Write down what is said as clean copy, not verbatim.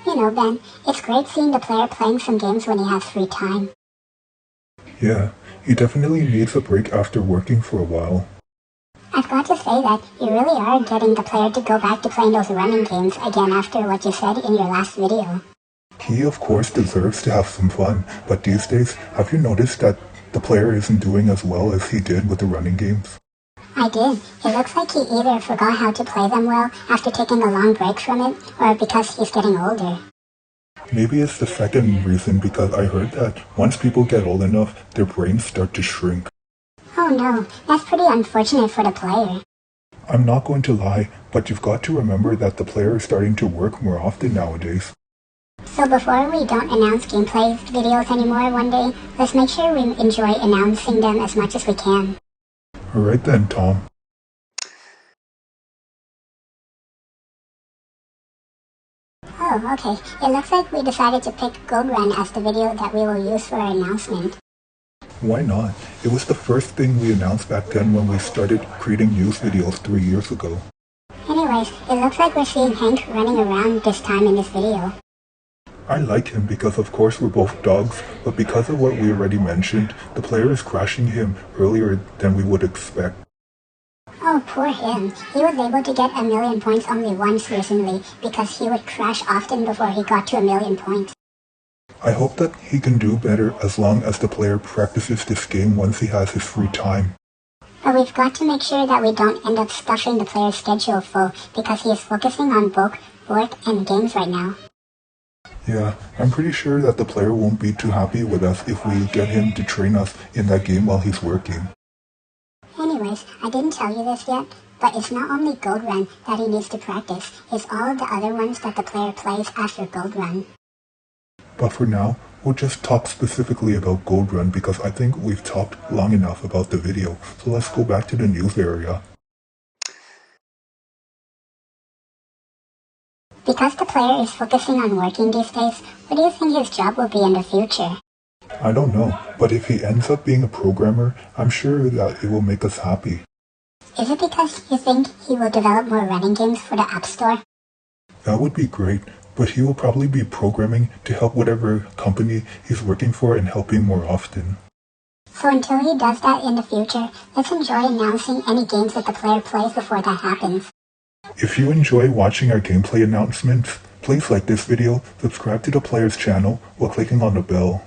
You know, Ben, it's great seeing the player playing some games when he has free time. Yeah, he definitely needs a break after working for a while. I've got to say that you really are getting the player to go back to playing those running games again after what you said in your last video. He of course deserves to have some fun, but these days, have you noticed that the player isn't doing as well as he did with the running games? I did. It looks like he either forgot how to play them well after taking a long break from it, or because he's getting older. Maybe it's the second reason, because I heard that once people get old enough, their brains start to shrink. Oh no, that's pretty unfortunate for the player. I'm not going to lie, but you've got to remember that the player is starting to work more often nowadays. So before we don't announce gameplay videos anymore one day, let's make sure we enjoy announcing them as much as we can. Alright then, Tom. Oh, okay. It looks like we decided to pick Gold Run as the video that we will use for our announcement. Why not? It was the first thing we announced back then when we started creating news videos 3 years ago. Anyways, it looks like we're seeing Hank running around this time in this video. I like him because of course we're both dogs, but because of what we already mentioned, the player is crashing him earlier than we would expect. Oh, poor him. He was able to get 1,000,000 points only once recently because he would crash often before he got to 1,000,000 points. I hope that he can do better as long as the player practices this game once he has his free time. But we've got to make sure that we don't end up stuffing the player's schedule full because he is focusing on both work and games right now. Yeah, I'm pretty sure that the player won't be too happy with us if we get him to train us in that game while he's working. Anyways, I didn't tell you this yet, but it's not only Gold Run that he needs to practice, it's all of the other ones that the player plays after Gold Run. But for now, we'll just talk specifically about Gold Run because I think we've talked long enough about the video, so let's go back to the news area. Because the player is focusing on working these days, what do you think his job will be in the future? I don't know, but if he ends up being a programmer, I'm sure that it will make us happy. Is it because you think he will develop more running games for the App Store? That would be great, but he will probably be programming to help whatever company he's working for and helping more often. So until he does that in the future, let's enjoy announcing any games that the player plays before that happens. If you enjoy watching our gameplay announcements, please like this video, subscribe to the player's channel while clicking on the bell.